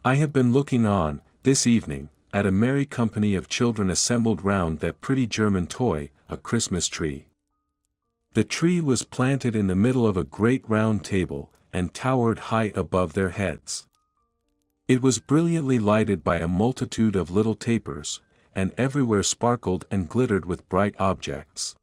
I have been looking on, this evening, at a merry company of children assembled round that pretty German toy, a Christmas tree. The tree was planted in the middle of a great round table, and towered high above their heads. It was brilliantly lighted by a multitude of little tapers, and everywhere sparkled and glittered with bright objects.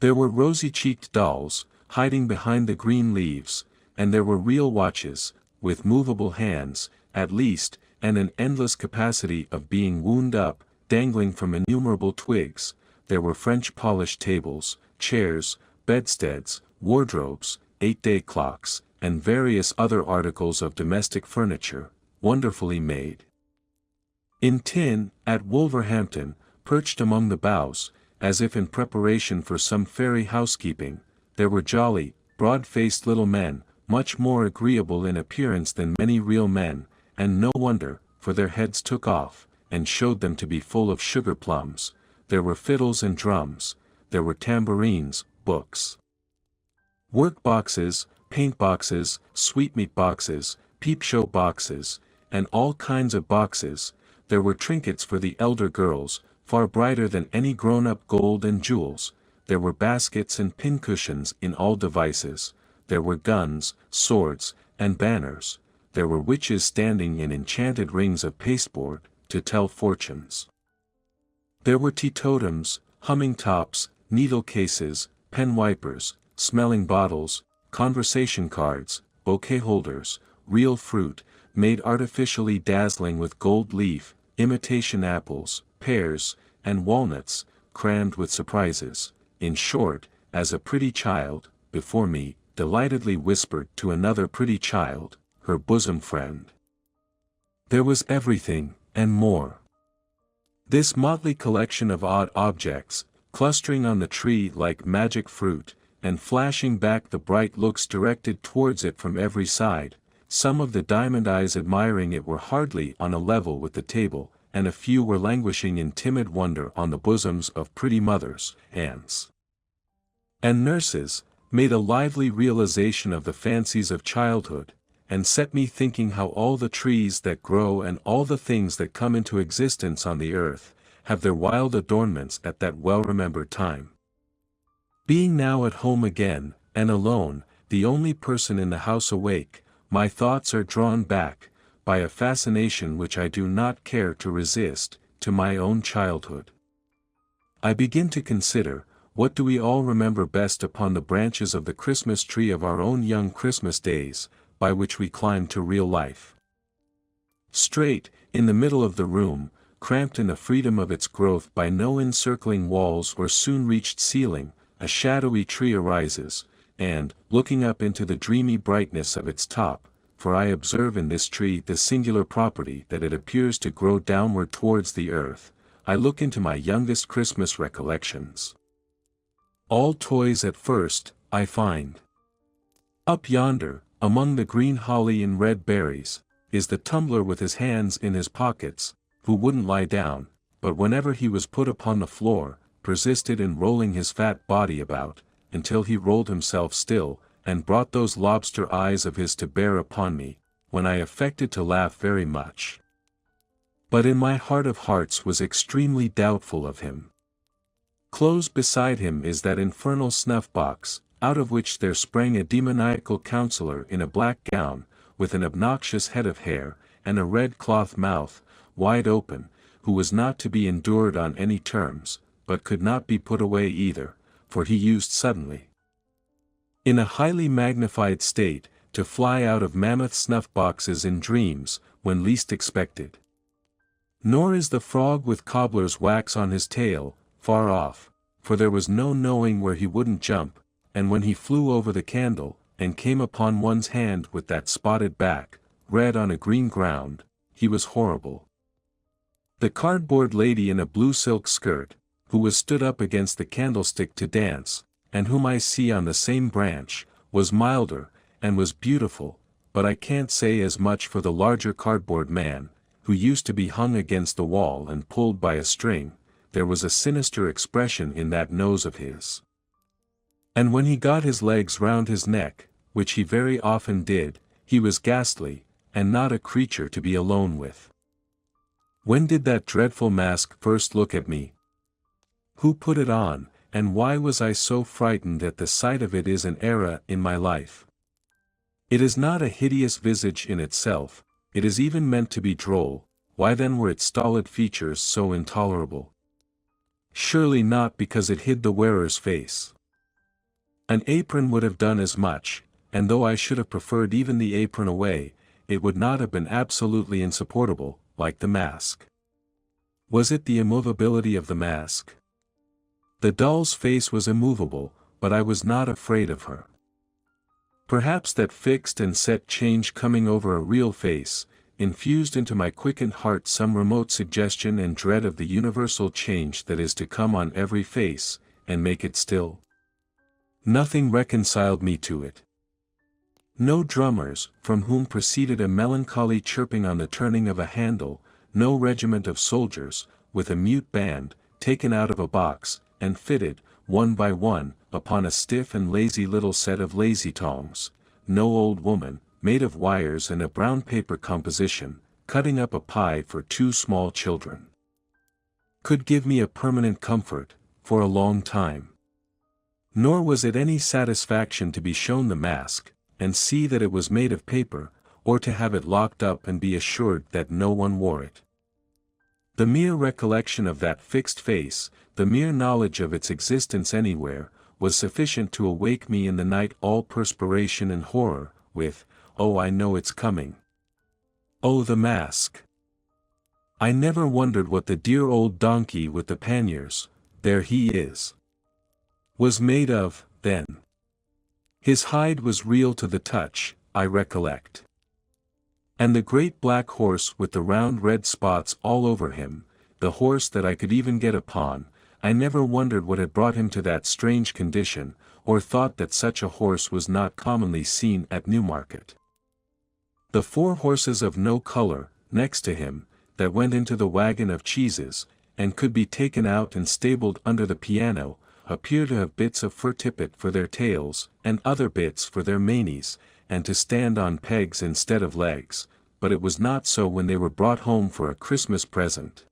There were rosy-cheeked dolls, hiding behind the green leaves, and there were real watches, with movable hands, at least, and an endless capacity of being wound up, dangling from innumerable twigs. There were French polished tables, chairs, bedsteads, wardrobes, 8-day clocks, and various other articles of domestic furniture, wonderfully made. In tin, at Wolverhampton, perched among the boughs, as if in preparation for some fairy housekeeping, there were jolly, broad-faced little men, much more agreeable in appearance than many real men, and no wonder, for their heads took off, and showed them to be full of sugar plums. There were fiddles and drums, there were tambourines, books, work-boxes, paint-boxes, sweetmeat boxes, peep-show boxes, and all kinds of boxes. There were trinkets for the elder girls, far brighter than any grown-up gold and jewels. There were baskets and pincushions in all devices. There were guns, swords, and banners. There were witches standing in enchanted rings of pasteboard, to tell fortunes. There were teetotums, humming tops, needle cases, pen wipers, smelling bottles, conversation cards, bouquet holders, real fruit, made artificially dazzling with gold leaf, imitation apples, pears, and walnuts, crammed with surprises. In short, as a pretty child, before me, delightedly whispered to another pretty child, her bosom friend. There was everything, and more. This motley collection of odd objects, clustering on the tree like magic fruit, and flashing back the bright looks directed towards it from every side, some of the diamond eyes admiring it were hardly on a level with the table, and a few were languishing in timid wonder on the bosoms of pretty mothers, aunts, and nurses, made a lively realization of the fancies of childhood, and set me thinking how all the trees that grow and all the things that come into existence on the earth, have their wild adornments at that well-remembered time. Being now at home again, and alone, the only person in the house awake, my thoughts are drawn back, by a fascination which I do not care to resist, to my own childhood. I begin to consider, what do we all remember best upon the branches of the Christmas tree of our own young Christmas days, by which we climbed to real life. Straight, in the middle of the room, cramped in the freedom of its growth by no encircling walls or soon-reached ceiling, a shadowy tree arises, and, looking up into the dreamy brightness of its top, for I observe in this tree the singular property that it appears to grow downward towards the earth, I look into my youngest Christmas recollections. All toys at first, I find. Up yonder, among the green holly and red berries, is the tumbler with his hands in his pockets, who wouldn't lie down, but whenever he was put upon the floor, persisted in rolling his fat body about, until he rolled himself still, and brought those lobster eyes of his to bear upon me, when I affected to laugh very much. But in my heart of hearts was extremely doubtful of him. Close beside him is that infernal snuff-box, out of which there sprang a demoniacal counselor in a black gown, with an obnoxious head of hair, and a red cloth mouth, wide open, who was not to be endured on any terms, but could not be put away either, for he used suddenly, in a highly magnified state, to fly out of mammoth snuff-boxes in dreams, when least expected. Nor is the frog with cobbler's wax on his tail, far off, for there was no knowing where he wouldn't jump, and when he flew over the candle, and came upon one's hand with that spotted back, red on a green ground, he was horrible. The cardboard lady in a blue silk skirt, who was stood up against the candlestick to dance, and whom I see on the same branch, was milder, and was beautiful, but I can't say as much for the larger cardboard man, who used to be hung against the wall and pulled by a string. There was a sinister expression in that nose of his. And when he got his legs round his neck, which he very often did, he was ghastly, and not a creature to be alone with. When did that dreadful mask first look at me? Who put it on, and why was I so frightened at the sight of it? Is an era in my life. It is not a hideous visage in itself, it is even meant to be droll. Why then were its stolid features so intolerable? Surely not because it hid the wearer's face. An apron would have done as much, and though I should have preferred even the apron away, it would not have been absolutely insupportable, like the mask. Was it the immovability of the mask? The doll's face was immovable, but I was not afraid of her. Perhaps that fixed and set change coming over a real face, infused into my quickened heart some remote suggestion and dread of the universal change that is to come on every face, and make it still. Nothing reconciled me to it. No drummers, from whom proceeded a melancholy chirping on the turning of a handle, no regiment of soldiers, with a mute band, taken out of a box, and fitted, one by one, upon a stiff and lazy little set of lazy tongs, no old woman, made of wires and a brown paper composition, cutting up a pie for 2 small children, could give me a permanent comfort, for a long time. Nor was it any satisfaction to be shown the mask, and see that it was made of paper, or to have it locked up and be assured that no one wore it. The mere recollection of that fixed face, the mere knowledge of its existence anywhere, was sufficient to awake me in the night all perspiration and horror, with, "Oh, I know it's coming. Oh, the mask." I never wondered what the dear old donkey with the panniers, there he is, was made of, then. His hide was real to the touch, I recollect. And the great black horse with the round red spots all over him, the horse that I could even get upon, I never wondered what had brought him to that strange condition, or thought that such a horse was not commonly seen at Newmarket. The 4 horses of no color, next to him, that went into the wagon of cheeses, and could be taken out and stabled under the piano, appear to have bits of fur tippet for their tails, and other bits for their manes, and to stand on pegs instead of legs, but it was not so when they were brought home for a Christmas present.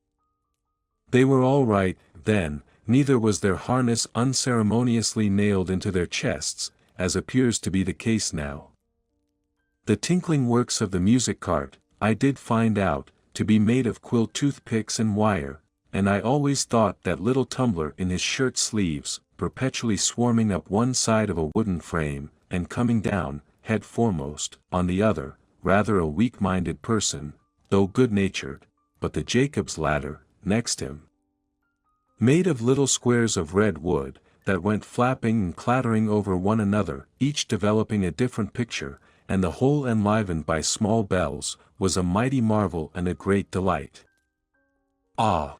They were all right, then, neither was their harness unceremoniously nailed into their chests, as appears to be the case now. The tinkling works of the music cart, I did find out, to be made of quill toothpicks and wire, and I always thought that little tumbler in his shirt sleeves, perpetually swarming up one side of a wooden frame, and coming down, head foremost, on the other, rather a weak-minded person, though good-natured, but the Jacob's ladder, next him, made of little squares of red wood, that went flapping and clattering over one another, each developing a different picture, and the whole enlivened by small bells, was a mighty marvel and a great delight. Ah!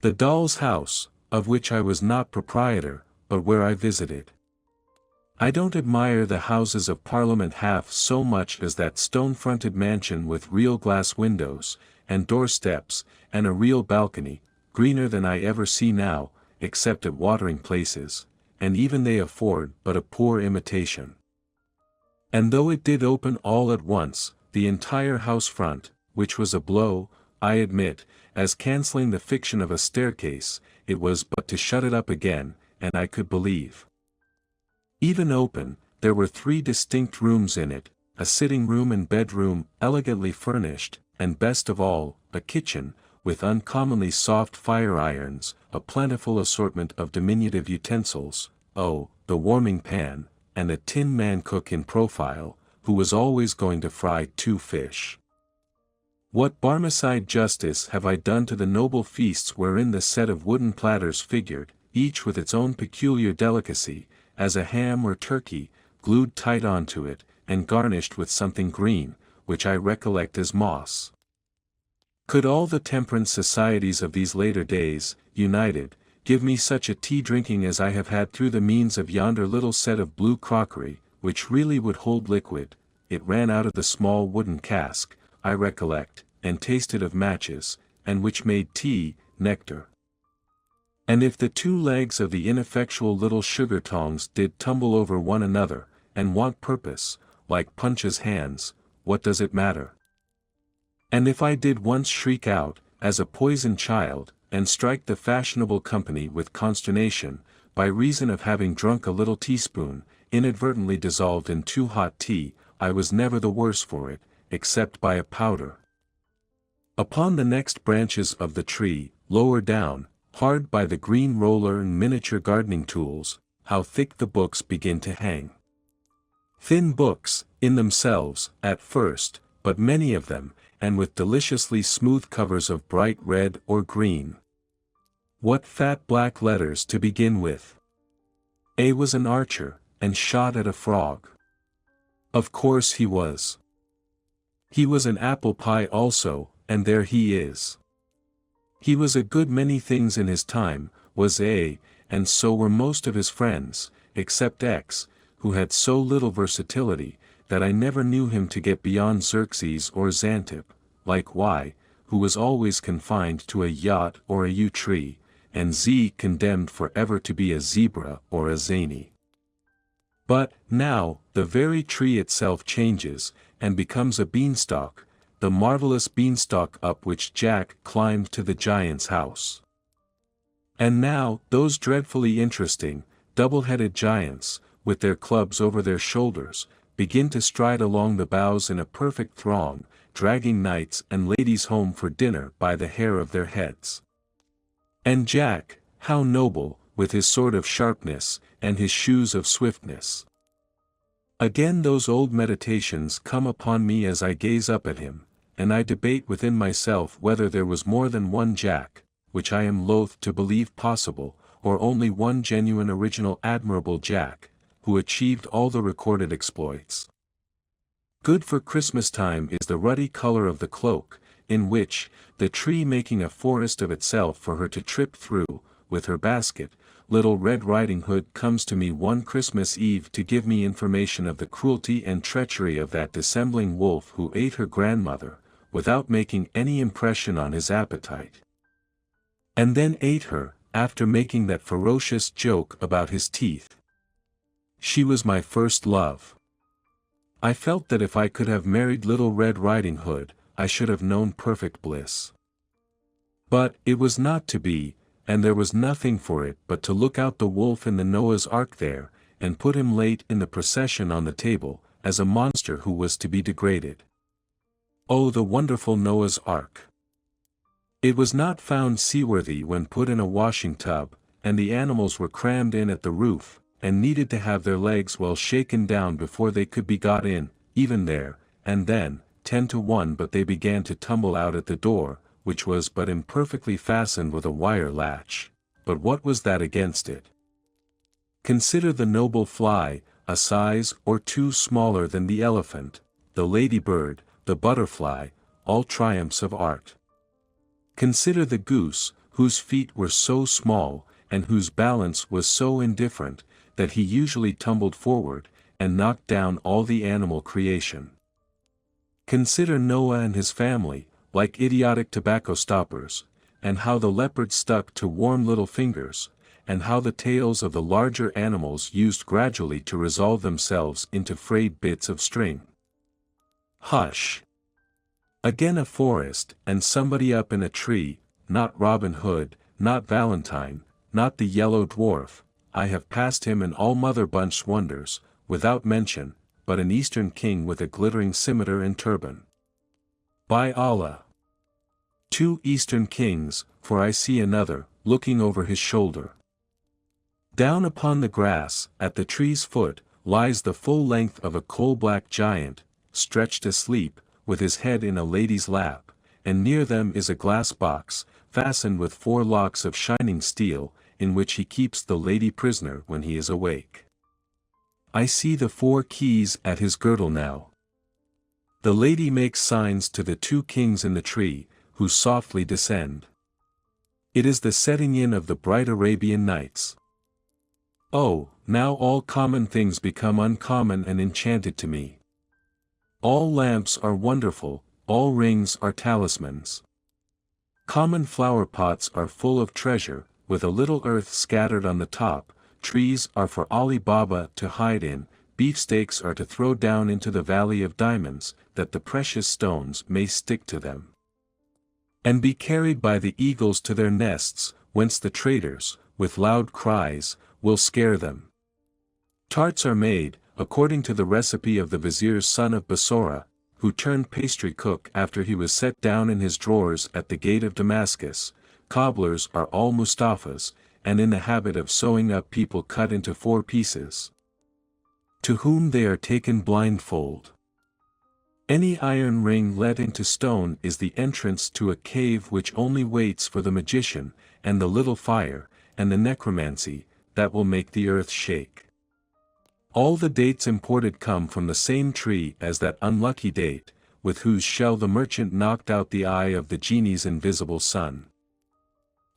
The doll's house, of which I was not proprietor, but where I visited. I don't admire the Houses of Parliament half so much as that stone-fronted mansion with real glass windows, and doorsteps, and a real balcony, greener than I ever see now, except at watering places, and even they afford but a poor imitation. And though it did open all at once, the entire house front, which was a blow, I admit, as cancelling the fiction of a staircase, it was but to shut it up again, and I could believe. Even open, there were 3 distinct rooms in it, a sitting room and bedroom, elegantly furnished, and best of all, a kitchen, with uncommonly soft fire irons, a plentiful assortment of diminutive utensils, oh, the warming pan, and a tin man cook in profile, who was always going to fry 2 fish. What Barmecide justice have I done to the noble feasts wherein the set of wooden platters figured, each with its own peculiar delicacy, as a ham or turkey, glued tight onto it, and garnished with something green, which I recollect as moss. Could all the temperance societies of these later days, united, give me such a tea-drinking as I have had through the means of yonder little set of blue crockery, which really would hold liquid, it ran out of the small wooden cask, I recollect, and tasted of matches, and which made tea, nectar. And if the 2 legs of the ineffectual little sugar tongs did tumble over one another, and want purpose, like Punch's hands, what does it matter? And if I did once shriek out, as a poisoned child, and strike the fashionable company with consternation, by reason of having drunk a little teaspoon, inadvertently dissolved in too hot tea, I was never the worse for it, except by a powder. Upon the next branches of the tree, lower down, hard by the green roller and miniature gardening tools, how thick the books begin to hang. Thin books, in themselves, at first, but many of them, and with deliciously smooth covers of bright red or green. What fat black letters to begin with! A was an archer, and shot at a frog. Of course he was. He was an apple pie also, and there he is. He was a good many things in his time, was A, and so were most of his friends, except X, who had so little versatility, that I never knew him to get beyond Xerxes or Xantip, like Y, who was always confined to a yacht or a yew tree, and Z condemned forever to be a zebra or a zany. But, now, the very tree itself changes, and becomes a beanstalk, the marvelous beanstalk up which Jack climbed to the giant's house. And now, those dreadfully interesting, double-headed giants, with their clubs over their shoulders, begin to stride along the boughs in a perfect throng, dragging knights and ladies home for dinner by the hair of their heads. And Jack, how noble, with his sword of sharpness, and his shoes of swiftness. Again those old meditations come upon me as I gaze up at him, and I debate within myself whether there was more than one Jack, which I am loath to believe possible, or only one genuine original admirable Jack, who achieved all the recorded exploits. Good for Christmas time is the ruddy color of the cloak, in which, the tree making a forest of itself for her to trip through, with her basket, Little Red Riding Hood comes to me one Christmas Eve to give me information of the cruelty and treachery of that dissembling wolf who ate her grandmother, without making any impression on his appetite. And then ate her, after making that ferocious joke about his teeth. She was my first love. I felt that if I could have married Little Red Riding Hood, I should have known perfect bliss. But it was not to be, and there was nothing for it but to look out the wolf in the Noah's Ark there, and put him late in the procession on the table, as a monster who was to be degraded. Oh, the wonderful Noah's Ark! It was not found seaworthy when put in a washing tub, and the animals were crammed in at the roof, and needed to have their legs well shaken down before they could be got in, even there, and then, 10 to 1 but they began to tumble out at the door, which was but imperfectly fastened with a wire latch. But what was that against it? Consider the noble fly, a size or two smaller than the elephant, the ladybird, the butterfly, all triumphs of art. Consider the goose, whose feet were so small, and whose balance was so indifferent, that he usually tumbled forward, and knocked down all the animal creation. Consider Noah and his family, like idiotic tobacco stoppers, and how the leopard stuck to warm little fingers, and how the tails of the larger animals used gradually to resolve themselves into frayed bits of string. Hush! Again a forest, and somebody up in a tree, not Robin Hood, not Valentine, not the yellow dwarf, I have passed him in all Mother Bunch's wonders, without mention, but an Eastern king with a glittering scimitar and turban. By Allah! 2 Eastern kings, for I see another, looking over his shoulder. Down upon the grass, at the tree's foot, lies the full length of a coal-black giant, stretched asleep, with his head in a lady's lap, and near them is a glass box, fastened with 4 locks of shining steel, in which he keeps the lady prisoner when he is awake. I see the 4 keys at his girdle now. The lady makes signs to the 2 kings in the tree, who softly descend. It is the setting in of the bright Arabian Nights. Oh, now all common things become uncommon and enchanted to me. All lamps are wonderful, all rings are talismans. Common flower pots are full of treasure, with a little earth scattered on the top, trees are for Ali Baba to hide in, beefsteaks are to throw down into the valley of diamonds, that the precious stones may stick to them, and be carried by the eagles to their nests, whence the traders, with loud cries, will scare them. Tarts are made, according to the recipe of the vizier's son of Bassora, who turned pastry cook after he was set down in his drawers at the gate of Damascus. Cobblers are all Mustafas, and in the habit of sewing up people cut into 4 pieces, to whom they are taken blindfold. Any iron ring let into stone is the entrance to a cave which only waits for the magician, and the little fire, and the necromancy, that will make the earth shake. All the dates imported come from the same tree as that unlucky date, with whose shell the merchant knocked out the eye of the genie's invisible son.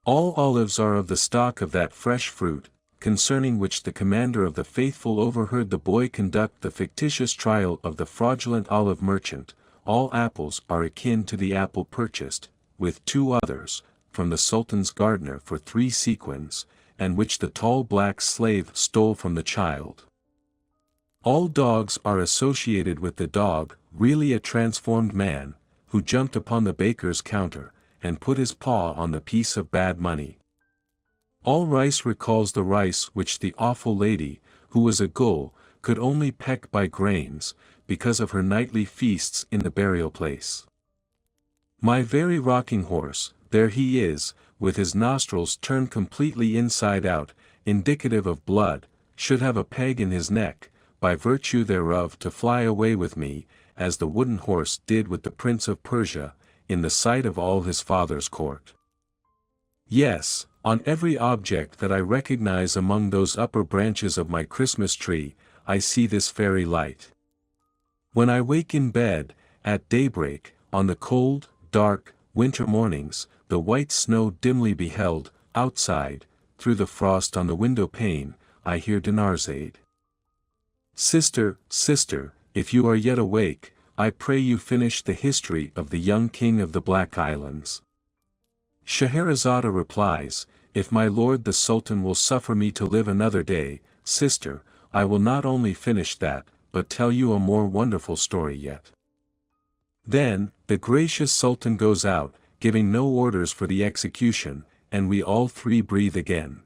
All olives are of the stock of that fresh fruit, concerning which the commander of the faithful overheard the boy conduct the fictitious trial of the fraudulent olive merchant. All apples are akin to the apple purchased, with 2 others, from the Sultan's gardener for 3 sequins, and which the tall black slave stole from the child. All dogs are associated with the dog, really a transformed man, who jumped upon the baker's counter, and put his paw on the piece of bad money. All rice recalls the rice which the awful lady, who was a gull, could only peck by grains, because of her nightly feasts in the burial place. My very rocking horse, there he is, with his nostrils turned completely inside out, indicative of blood, should have a peg in his neck, by virtue thereof to fly away with me, as the wooden horse did with the Prince of Persia, in the sight of all his father's court. Yes, on every object that I recognize among those upper branches of my Christmas tree, I see this fairy light. When I wake in bed, at daybreak, on the cold, dark, winter mornings, the white snow dimly beheld, outside, through the frost on the window pane, I hear Dinarzade. Sister, sister, if you are yet awake, I pray you finish the history of the young king of the Black Islands. Scheherazade replies, if my lord the Sultan will suffer me to live another day, sister, I will not only finish that, but tell you a more wonderful story yet. Then, the gracious Sultan goes out, giving no orders for the execution, and we all 3 breathe again.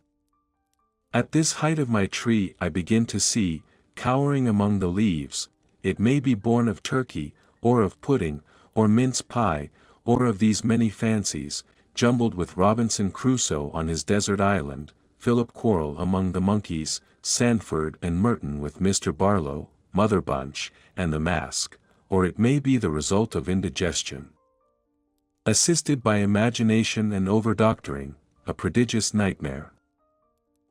At this height of my tree I begin to see, cowering among the leaves, it may be born of turkey, or of pudding, or mince pie, or of these many fancies, jumbled with Robinson Crusoe on his desert island, Philip Quarrel among the monkeys, Sandford and Merton with Mr. Barlow, Mother Bunch, and the Mask, or it may be the result of indigestion, assisted by imagination and over-doctoring, a prodigious nightmare.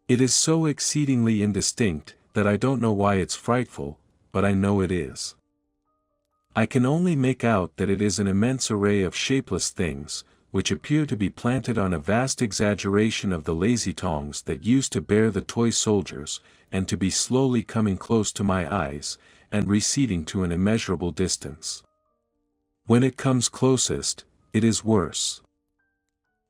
It is so exceedingly indistinct, that I don't know why it's frightful, but I know it is. I can only make out that it is an immense array of shapeless things, which appear to be planted on a vast exaggeration of the lazy tongs that used to bear the toy soldiers, and to be slowly coming close to my eyes, and receding to an immeasurable distance. When it comes closest, it is worse.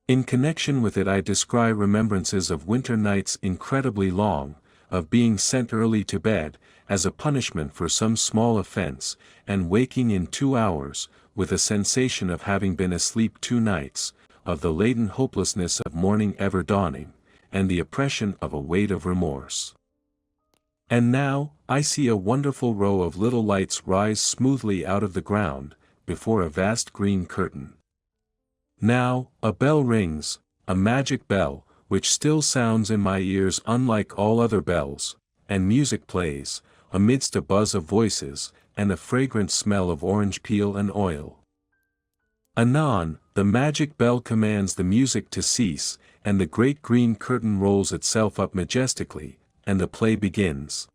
In connection with it I descry remembrances of winter nights incredibly long, of being sent early to bed, as a punishment for some small offense, and waking in 2 hours, with a sensation of having been asleep 2 nights, of the latent hopelessness of morning ever dawning, and the oppression of a weight of remorse. And now, I see a wonderful row of little lights rise smoothly out of the ground, before a vast green curtain. Now, a bell rings, a magic bell, which still sounds in my ears unlike all other bells, and music plays, amidst a buzz of voices, and a fragrant smell of orange peel and oil. Anon, the magic bell commands the music to cease, and the great green curtain rolls itself up majestically, and the play begins.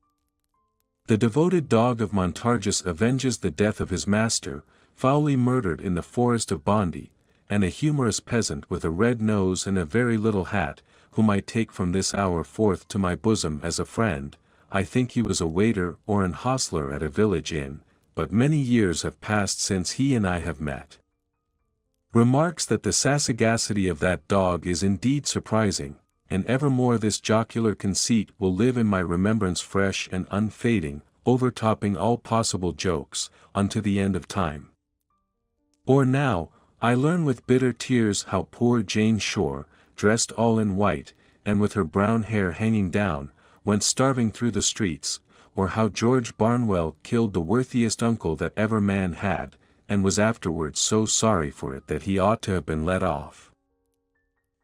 The devoted dog of Montargis avenges the death of his master, foully murdered in the forest of Bondi, and a humorous peasant with a red nose and a very little hat, whom I take from this hour forth to my bosom as a friend. I think he was a waiter or an hostler at a village inn, but many years have passed since he and I have met. Remarks that the sagacity of that dog is indeed surprising, and evermore this jocular conceit will live in my remembrance fresh and unfading. overtopping all possible jokes, unto the end of time. Or now, I learn with bitter tears how poor Jane Shore, dressed all in white, and with her brown hair hanging down, went starving through the streets, or how George Barnwell killed the worthiest uncle that ever man had, and was afterwards so sorry for it that he ought to have been let off.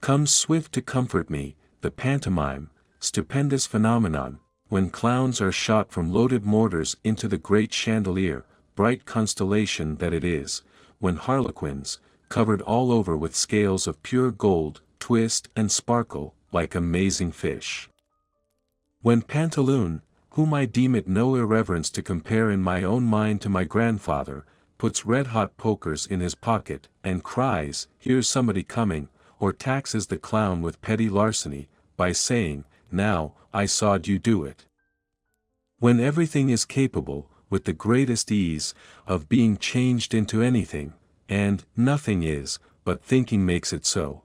Comes swift to comfort me, the pantomime, stupendous phenomenon, when clowns are shot from loaded mortars into the great chandelier, bright constellation that it is, when harlequins, covered all over with scales of pure gold, twist and sparkle, like amazing fish. When Pantaloon, whom I deem it no irreverence to compare in my own mind to my grandfather, puts red-hot pokers in his pocket, and cries, "Here's somebody coming," or taxes the clown with petty larceny, by saying, "Now, I saw'd you do it." When everything is capable, with the greatest ease, of being changed into anything, and nothing is, but thinking makes it so.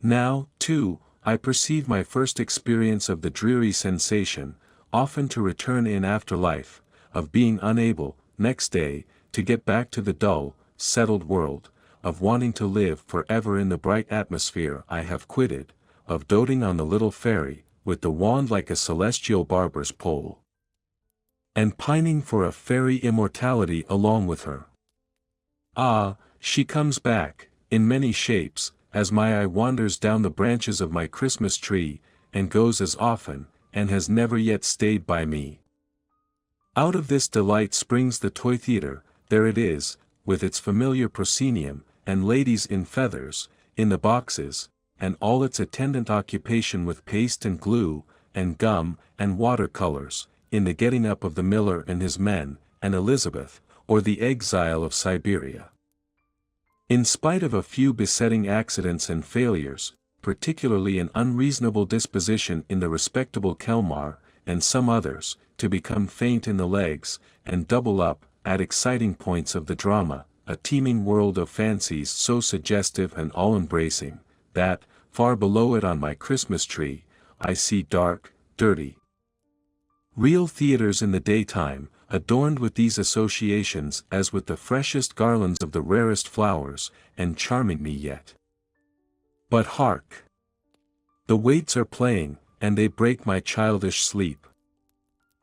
Now, too, I perceive my first experience of the dreary sensation, often to return in after life, of being unable, next day, to get back to the dull, settled world, of wanting to live for ever in the bright atmosphere I have quitted, of doting on the little fairy, with the wand like a celestial barber's pole, and pining for a fairy immortality along with her. Ah, she comes back, in many shapes, as my eye wanders down the branches of my Christmas tree, and goes as often, and has never yet stayed by me. Out of this delight springs the toy theatre. There it is, with its familiar proscenium, and ladies in feathers, in the boxes, and all its attendant occupation with paste and glue, and gum, and water-colors, in the getting up of the miller and his men, and Elizabeth, or the exile of Siberia. In spite of a few besetting accidents and failures, particularly an unreasonable disposition in the respectable Kelmar, and some others, to become faint in the legs, and double up, at exciting points of the drama, a teeming world of fancies so suggestive and all-embracing, that, far below it on my Christmas tree, I see dark, dirty, real theatres in the daytime, adorned with these associations as with the freshest garlands of the rarest flowers, and charming me yet. But hark! The waits are playing, and they break my childish sleep.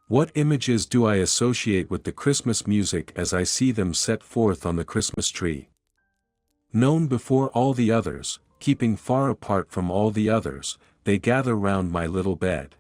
What images do I associate with the Christmas music as I see them set forth on the Christmas tree? Known before all the others, keeping far apart from all the others, they gather round my little bed.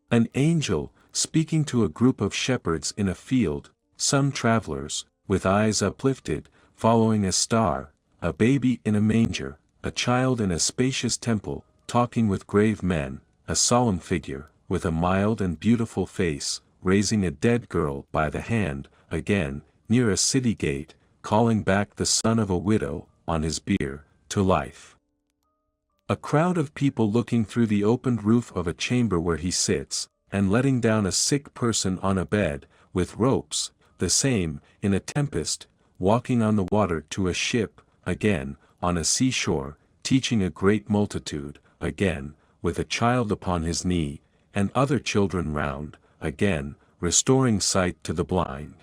An angel, speaking to a group of shepherds in a field, some travelers, with eyes uplifted, following a star, a baby in a manger, a child in a spacious temple, talking with grave men, a solemn figure, with a mild and beautiful face, raising a dead girl by the hand, again, near a city gate, calling back the son of a widow, on his bier, to life. A crowd of people looking through the opened roof of a chamber where he sits, and letting down a sick person on a bed, with ropes, the same, in a tempest, walking on the water to a ship, again, on a seashore, teaching a great multitude, again, with a child upon his knee, and other children round, again, restoring sight to the blind,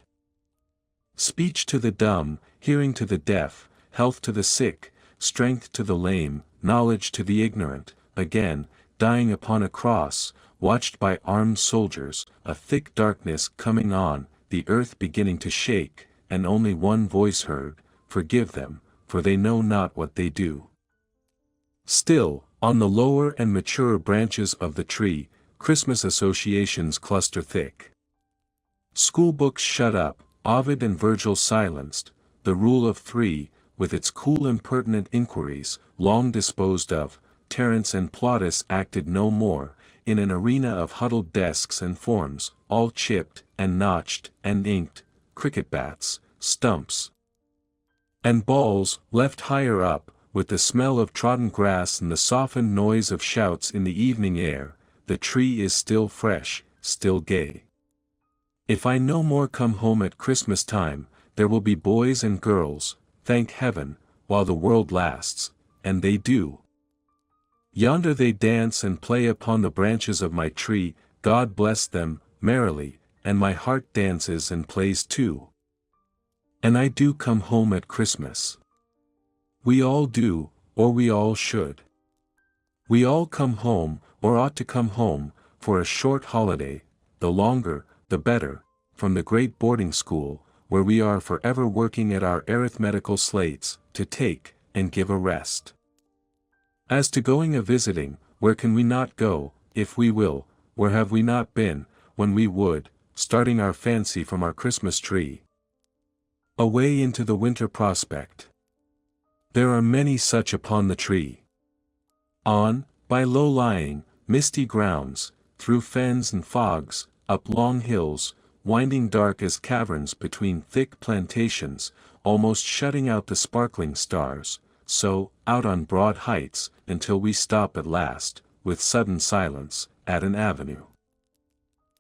speech to the dumb, hearing to the deaf, health to the sick, strength to the lame, knowledge to the ignorant, again, dying upon a cross, watched by armed soldiers, a thick darkness coming on, the earth beginning to shake, and only one voice heard, "Forgive them, for they know not what they do." Still, on the lower and maturer branches of the tree, Christmas associations cluster thick. Schoolbooks shut up, Ovid and Virgil silenced, the Rule of Three, with its cool impertinent inquiries, long disposed of, Terence and Plautus acted no more, in an arena of huddled desks and forms, all chipped, and notched, and inked, cricket bats, stumps, and balls, left higher up, with the smell of trodden grass and the softened noise of shouts in the evening air, the tree is still fresh, still gay. If I no more come home at Christmas time, there will be boys and girls, thank heaven, while the world lasts, and they do. Yonder they dance and play upon the branches of my tree, God bless them, merrily, and my heart dances and plays too. And I do come home at Christmas. We all do, or we all should. We all come home, or ought to come home, for a short holiday, the longer, the better, from the great boarding school, where we are forever working at our arithmetical slates, to take, and give a rest. As to going a-visiting, where can we not go, if we will, where have we not been, when we would, starting our fancy from our Christmas tree, away into the winter prospect. There are many such upon the tree. On, by low-lying, misty grounds, through fens and fogs, up long hills, winding dark as caverns between thick plantations, almost shutting out the sparkling stars, so, out on broad heights, until we stop at last, with sudden silence, at an avenue.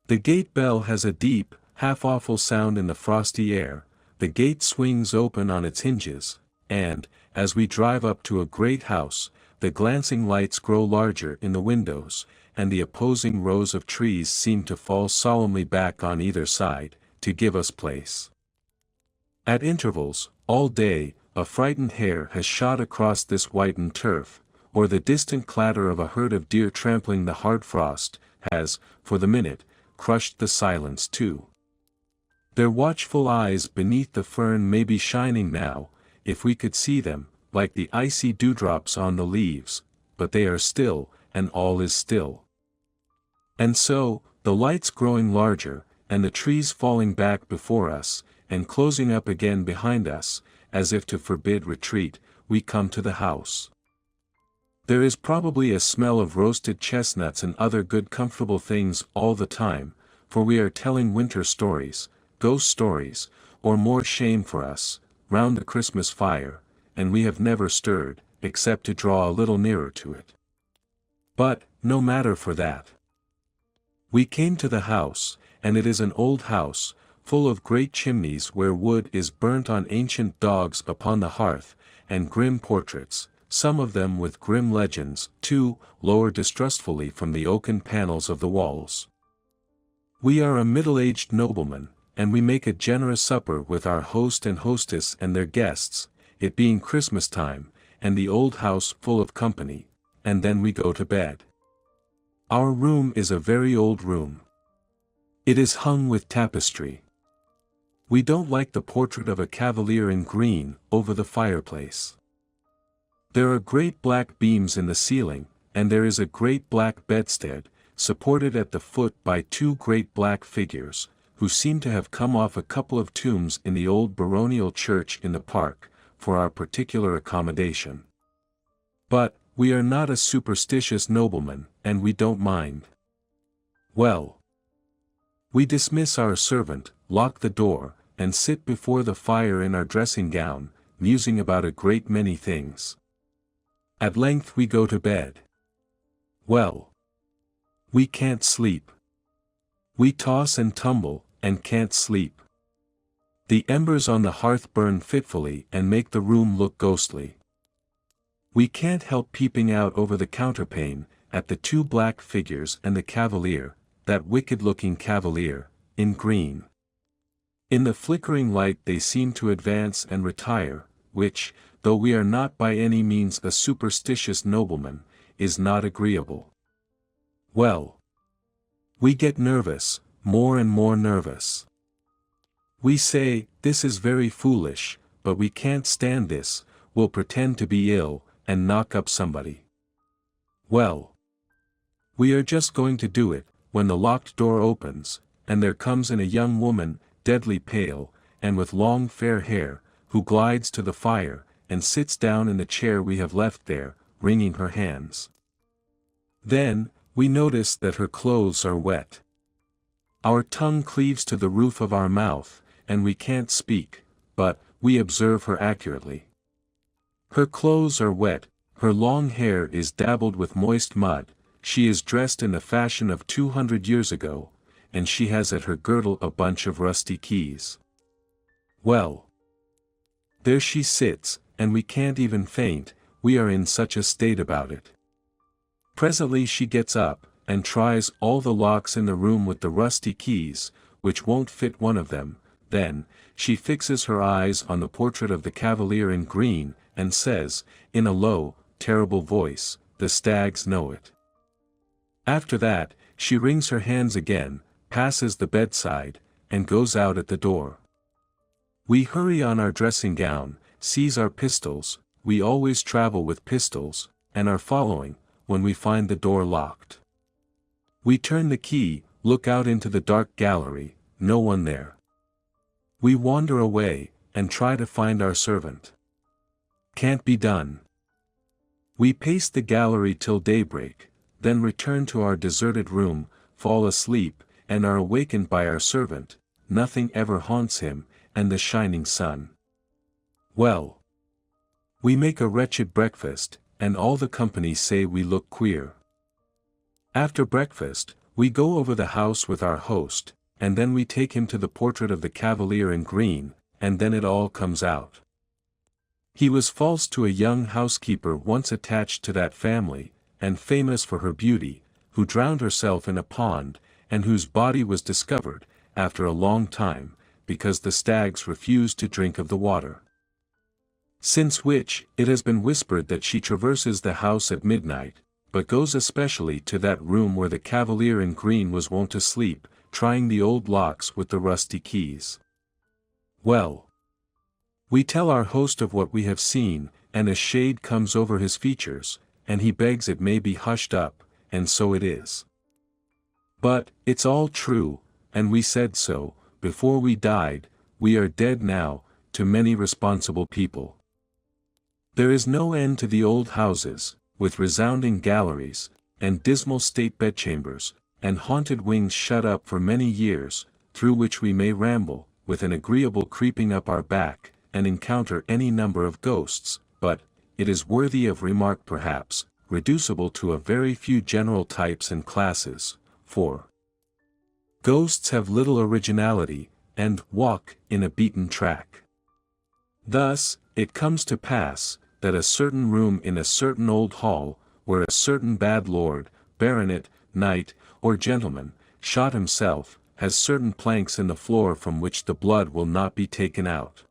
The gate bell has a deep, half-awful sound in the frosty air, the gate swings open on its hinges, and, as we drive up to a great house, the glancing lights grow larger in the windows, and the opposing rows of trees seem to fall solemnly back on either side, to give us place. At intervals, all day, a frightened hare has shot across this whitened turf, or the distant clatter of a herd of deer trampling the hard frost, has, for the minute, crushed the silence too. Their watchful eyes beneath the fern may be shining now, if we could see them, like the icy dewdrops on the leaves, but they are still, and all is still. And so, the lights growing larger, and the trees falling back before us, and closing up again behind us, as if to forbid retreat, we come to the house. There is probably a smell of roasted chestnuts and other good comfortable things all the time, for we are telling winter stories, ghost stories, or more shame for us, round the Christmas fire, and we have never stirred, except to draw a little nearer to it. But, no matter for that. We came to the house, and it is an old house, full of great chimneys where wood is burnt on ancient dogs upon the hearth, and grim portraits, some of them with grim legends, too, lower distrustfully from the oaken panels of the walls. We are a middle-aged nobleman, and we make a generous supper with our host and hostess and their guests, it being Christmas time, and the old house full of company, and then we go to bed. Our room is a very old room. It is hung with tapestry. We don't like the portrait of a cavalier in green, over the fireplace. There are great black beams in the ceiling, and there is a great black bedstead, supported at the foot by two great black figures, who seem to have come off a couple of tombs in the old baronial church in the park, for our particular accommodation. But, we are not a superstitious nobleman, and we don't mind. Well, we dismiss our servant, lock the door, and sit before the fire in our dressing gown, musing about a great many things. At length we go to bed. Well, we can't sleep. We toss and tumble, and can't sleep. The embers on the hearth burn fitfully and make the room look ghostly. We can't help peeping out over the counterpane, at the two black figures and the cavalier, that wicked-looking cavalier, in green. In the flickering light they seem to advance and retire, which, though we are not by any means a superstitious nobleman, is not agreeable. Well, we get nervous, more and more nervous. We say, this is very foolish, but we can't stand this, we'll pretend to be ill, and knock up somebody. Well, we are just going to do it, when the locked door opens, and there comes in a young woman, deadly pale, and with long fair hair, who glides to the fire, and sits down in the chair we have left there, wringing her hands. Then, we notice that her clothes are wet. Our tongue cleaves to the roof of our mouth, and we can't speak, but, we observe her accurately. Her clothes are wet, her long hair is dabbled with moist mud, she is dressed in the fashion of 200 years ago, and she has at her girdle a bunch of rusty keys. Well, there she sits, and we can't even faint, we are in such a state about it. Presently she gets up, and tries all the locks in the room with the rusty keys, which won't fit one of them. Then, she fixes her eyes on the portrait of the cavalier in green, and says, in a low, terrible voice, "The stags know it." After that, she wrings her hands again, passes the bedside, and goes out at the door. We hurry on our dressing gown, seize our pistols, we always travel with pistols, and are following, when we find the door locked. We turn the key, look out into the dark gallery, no one there. We wander away, and try to find our servant. Can't be done. We pace the gallery till daybreak, then return to our deserted room, fall asleep, and are awakened by our servant. Nothing ever haunts him, and the shining sun. Well, we make a wretched breakfast, and all the company say we look queer. After breakfast, we go over the house with our host, and then we take him to the portrait of the cavalier in green, and then it all comes out. He was false to a young housekeeper once attached to that family, and famous for her beauty, who drowned herself in a pond, and whose body was discovered, after a long time, because the stags refused to drink of the water. Since which, it has been whispered that she traverses the house at midnight, but goes especially to that room where the cavalier in green was wont to sleep, trying the old locks with the rusty keys. Well, we tell our host of what we have seen, and a shade comes over his features, and he begs it may be hushed up, and so it is. But, it's all true, and we said so, before we died, we are dead now, to many responsible people. There is no end to the old houses, with resounding galleries, and dismal state bedchambers, and haunted wings shut up for many years, through which we may ramble, with an agreeable creeping up our back, and encounter any number of ghosts, but, it is worthy of remark perhaps, reducible to a very few general types and classes, for ghosts have little originality, and walk in a beaten track. Thus, it comes to pass, that a certain room in a certain old hall, where a certain bad lord, baronet, knight, or gentleman, shot himself, has certain planks in the floor from which the blood will not be taken out.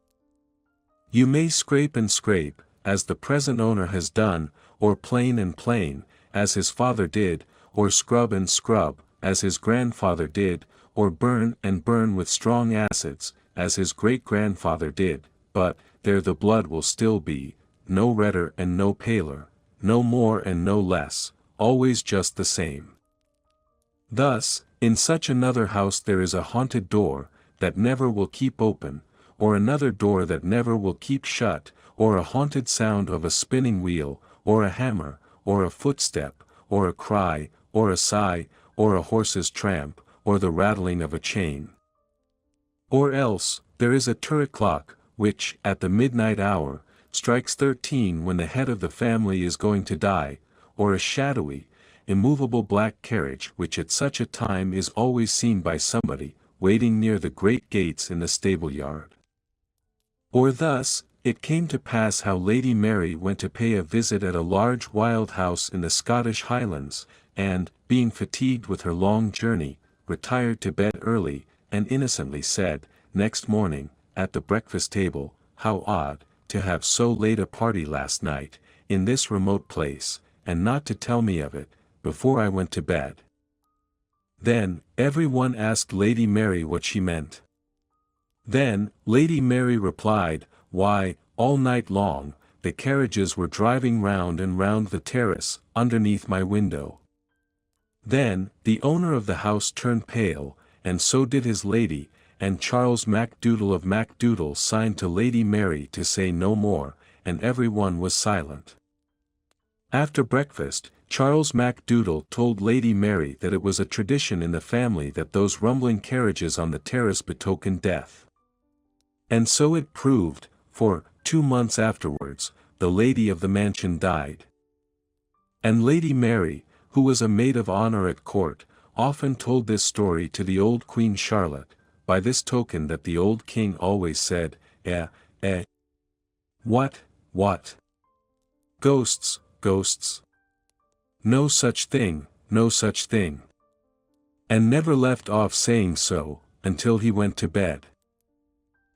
You may scrape and scrape, as the present owner has done, or plane and plane, as his father did, or scrub and scrub, as his grandfather did, or burn and burn with strong acids, as his great-grandfather did, but, there the blood will still be, no redder and no paler, no more and no less, always just the same. Thus, in such another house there is a haunted door, that never will keep open, or another door that never will keep shut, or a haunted sound of a spinning wheel, or a hammer, or a footstep, or a cry, or a sigh, or a horse's tramp, or the rattling of a chain. Or else, there is a turret clock, which, at the midnight hour, strikes 13 when the head of the family is going to die, or a shadowy, immovable black carriage which at such a time is always seen by somebody, waiting near the great gates in the stable-yard. Or thus, it came to pass how Lady Mary went to pay a visit at a large wild house in the Scottish Highlands, and, being fatigued with her long journey, retired to bed early, and innocently said, next morning, at the breakfast table, "How odd, to have so late a party last night, in this remote place, and not to tell me of it, before I went to bed." Then, every one asked Lady Mary what she meant. Then, Lady Mary replied, "Why, all night long, the carriages were driving round and round the terrace, underneath my window." Then, the owner of the house turned pale, and so did his lady, and Charles MacDoodle of MacDoodle signed to Lady Mary to say no more, and every one was silent. After breakfast, Charles MacDoodle told Lady Mary that it was a tradition in the family that those rumbling carriages on the terrace betokened death. And so it proved, for, 2 months afterwards, the lady of the mansion died. And Lady Mary, who was a maid of honor at court, often told this story to the old Queen Charlotte, by this token that the old king always said, What? Ghosts, ghosts. No such thing, no such thing. And never left off saying so, until he went to bed.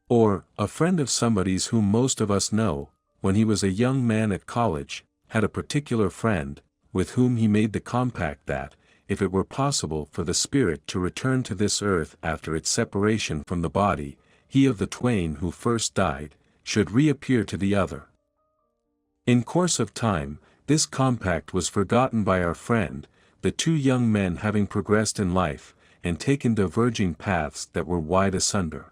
Or, a friend of somebody's whom most of us know, when he was a young man at college, had a particular friend, with whom he made the compact that, if it were possible for the spirit to return to this earth after its separation from the body, he of the twain who first died, should reappear to the other. In course of time, this compact was forgotten by our friend, the two young men having progressed in life, and taken diverging paths that were wide asunder.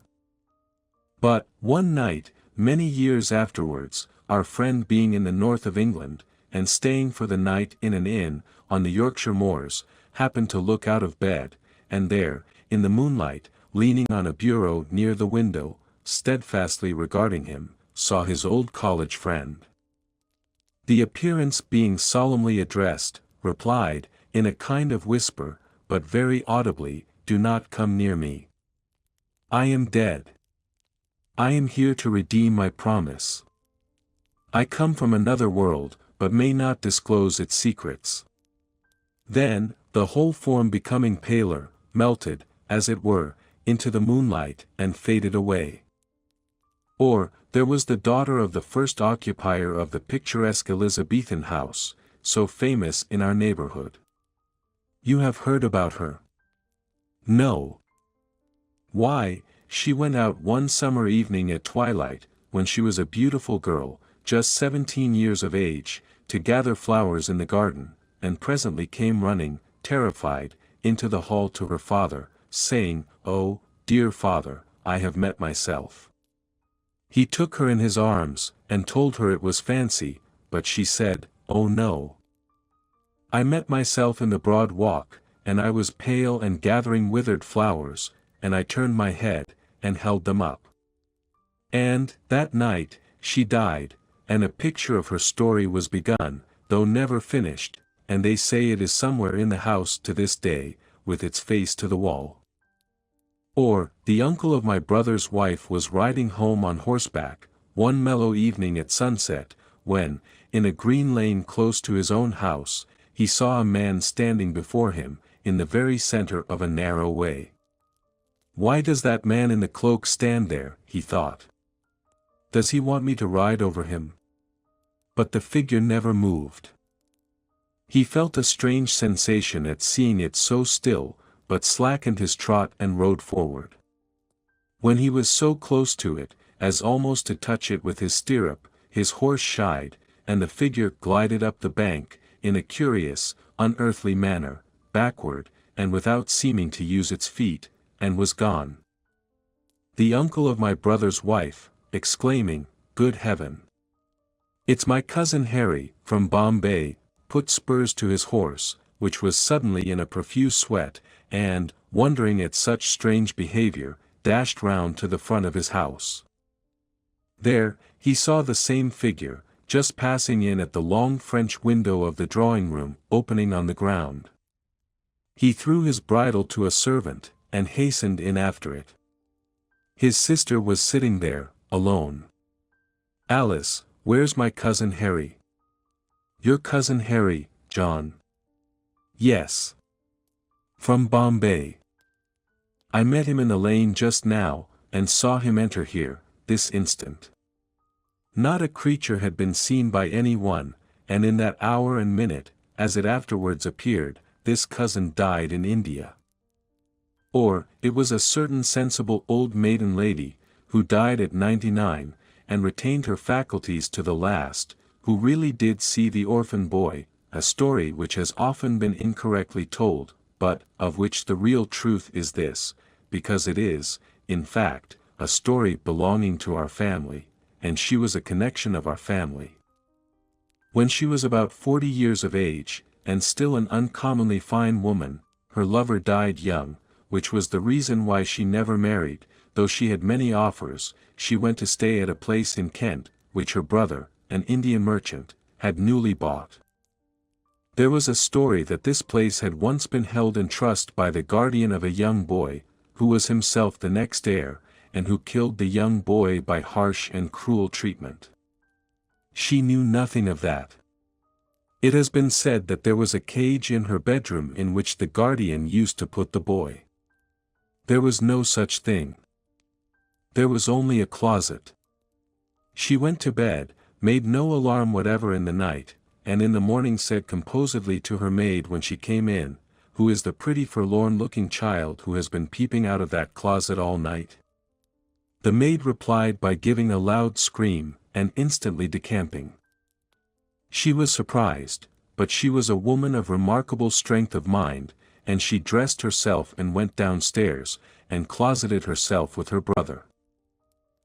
But, one night, many years afterwards, our friend being in the north of England, and staying for the night in an inn, on the Yorkshire moors, happened to look out of bed, and there, in the moonlight, leaning on a bureau near the window, steadfastly regarding him, saw his old college friend. The appearance being solemnly addressed, replied, in a kind of whisper, but very audibly, "Do not come near me. I am dead. I am here to redeem my promise. I come from another world, but may not disclose its secrets." Then, the whole form becoming paler, melted, as it were, into the moonlight, and faded away. Or, there was the daughter of the first occupier of the picturesque Elizabethan house, so famous in our neighborhood. You have heard about her? No. Why, she went out one summer evening at twilight, when she was a beautiful girl, just 17 years of age, to gather flowers in the garden, and presently came running, terrified, into the hall to her father, saying, "Oh, dear father, I have met myself." He took her in his arms, and told her it was fancy, but she said, "Oh no. I met myself in the broad walk, and I was pale and gathering withered flowers, and I turned my head, and held them up." And, that night, she died, and a picture of her story was begun, though never finished, and they say it is somewhere in the house to this day, with its face to the wall. Or, the uncle of my brother's wife was riding home on horseback, one mellow evening at sunset, when, in a green lane close to his own house, he saw a man standing before him, in the very center of a narrow way. "Why does that man in the cloak stand there?" he thought. "Does he want me to ride over him?" But the figure never moved. He felt a strange sensation at seeing it so still, but slackened his trot and rode forward. When he was so close to it, as almost to touch it with his stirrup, his horse shied, and the figure glided up the bank, in a curious, unearthly manner, backward, and without seeming to use its feet, and was gone. The uncle of my brother's wife, exclaiming, "Good heaven! It's my cousin Harry, from Bombay," put spurs to his horse, which was suddenly in a profuse sweat, and, wondering at such strange behavior, dashed round to the front of his house. There, he saw the same figure, just passing in at the long French window of the drawing-room, opening on the ground. He threw his bridle to a servant, and hastened in after it. His sister was sitting there, alone. "Alice, where's my cousin Harry?" "Your cousin Harry, John?" "Yes. From Bombay. I met him in the lane just now, and saw him enter here, this instant." Not a creature had been seen by any one, and in that hour and minute, as it afterwards appeared, this cousin died in India. Or, it was a certain sensible old maiden lady, who died at 99, and retained her faculties to the last, who really did see the orphan boy, a story which has often been incorrectly told, but, of which the real truth is this, because it is, in fact, a story belonging to our family, and she was a connection of our family. When she was about 40 years of age, and still an uncommonly fine woman, her lover died young, which was the reason why she never married, though she had many offers. She went to stay at a place in Kent, which her brother, an Indian merchant, had newly bought. There was a story that this place had once been held in trust by the guardian of a young boy, who was himself the next heir, and who killed the young boy by harsh and cruel treatment. She knew nothing of that. It has been said that there was a cage in her bedroom in which the guardian used to put the boy. There was no such thing. There was only a closet. She went to bed, made no alarm whatever in the night, and in the morning said composedly to her maid when she came in, "Who is the pretty forlorn-looking child who has been peeping out of that closet all night?" The maid replied by giving a loud scream, and instantly decamping. She was surprised, but she was a woman of remarkable strength of mind, and she dressed herself and went downstairs, and closeted herself with her brother.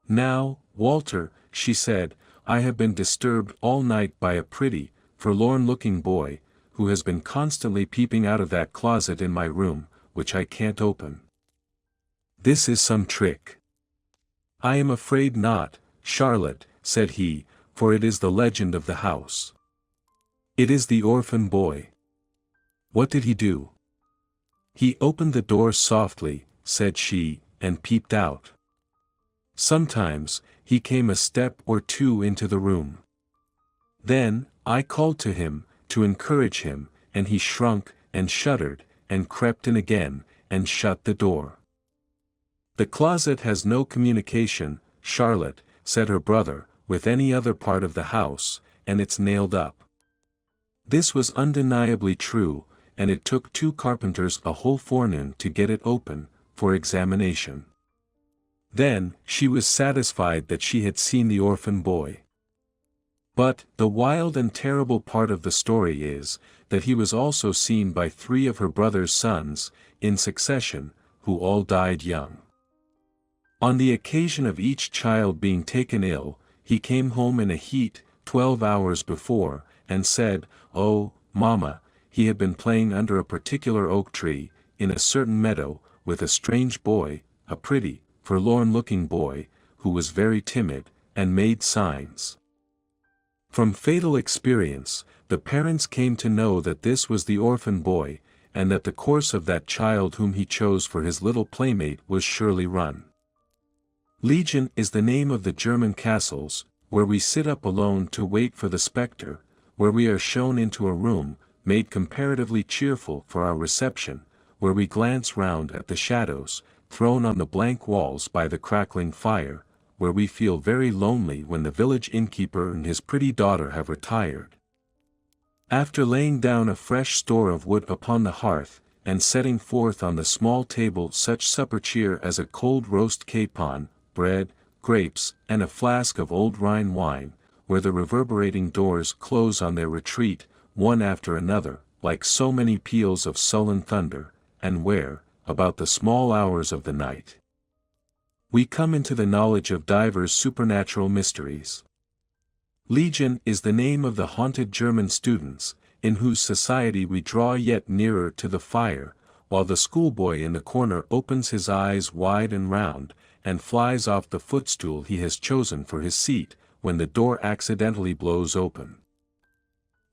"Now, Walter," she said, "I have been disturbed all night by a pretty, forlorn-looking boy, who has been constantly peeping out of that closet in my room, which I can't open. This is some trick." "I am afraid not, Charlotte," said he, "for it is the legend of the house. It is the orphan boy." "What did he do?" "He opened the door softly," said she, "and peeped out. Sometimes, he came a step or two into the room. Then, I called to him, to encourage him, and he shrunk, and shuddered, and crept in again, and shut the door." "The closet has no communication, Charlotte," said her brother, "with any other part of the house, and it's nailed up." This was undeniably true, and it took 2 carpenters a whole forenoon to get it open, for examination. Then, she was satisfied that she had seen the orphan boy. But, the wild and terrible part of the story is, that he was also seen by 3 of her brother's sons, in succession, who all died young. On the occasion of each child being taken ill, he came home in a heat, 12 hours before, and said, "Oh, Mamma, he had been playing under a particular oak tree, in a certain meadow, with a strange boy, a pretty, forlorn-looking boy, who was very timid, and made signs." From fatal experience, the parents came to know that this was the orphan boy, and that the course of that child whom he chose for his little playmate was surely run. Legion is the name of the German castles, where we sit up alone to wait for the spectre, where we are shown into a room, made comparatively cheerful for our reception, where we glance round at the shadows, thrown on the blank walls by the crackling fire, where we feel very lonely when the village innkeeper and his pretty daughter have retired. After laying down a fresh store of wood upon the hearth, and setting forth on the small table such supper cheer as a cold roast capon, bread, grapes, and a flask of old Rhine wine, where the reverberating doors close on their retreat, one after another, like so many peals of sullen thunder, and where, about the small hours of the night, we come into the knowledge of divers supernatural mysteries. Legion is the name of the haunted German students, in whose society we draw yet nearer to the fire, while the schoolboy in the corner opens his eyes wide and round, and flies off the footstool he has chosen for his seat, when the door accidentally blows open.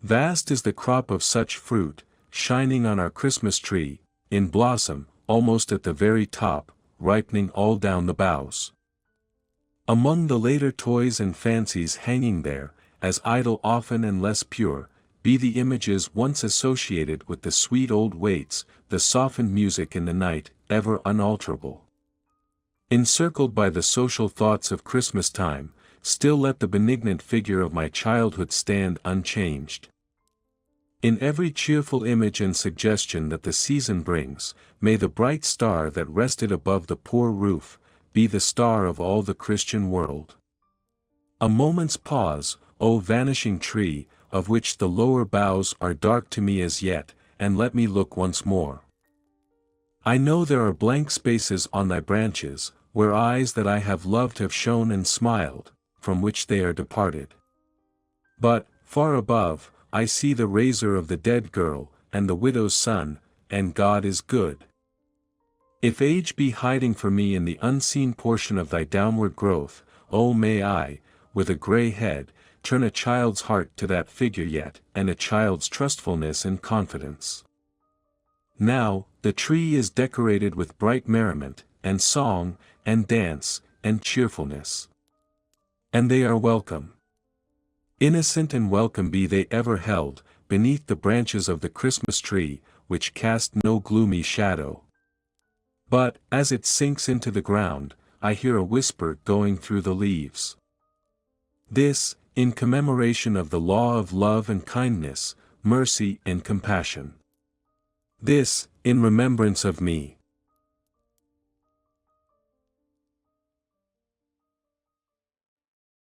Vast is the crop of such fruit, shining on our Christmas tree, in blossom, almost at the very top, ripening all down the boughs. Among the later toys and fancies hanging there, as idle often and less pure, be the images once associated with the sweet old waits, the softened music in the night, ever unalterable. Encircled by the social thoughts of Christmas time, still let the benignant figure of my childhood stand unchanged. In every cheerful image and suggestion that the season brings, may the bright star that rested above the poor roof, be the star of all the Christian world. A moment's pause, O vanishing tree, of which the lower boughs are dark to me as yet, and let me look once more. I know there are blank spaces on thy branches, where eyes that I have loved have shone and smiled, from which they are departed. But, far above, I see the razor of the dead girl, and the widow's son, and God is good. If age be hiding for me in the unseen portion of thy downward growth, oh may I, with a grey head, turn a child's heart to that figure yet, and a child's trustfulness and confidence. Now, the tree is decorated with bright merriment, and song, and dance, and cheerfulness. And they are welcome. Innocent and welcome be they ever held, beneath the branches of the Christmas tree, which cast no gloomy shadow. But, as it sinks into the ground, I hear a whisper going through the leaves. This, in commemoration of the law of love and kindness, mercy and compassion. This, in remembrance of me,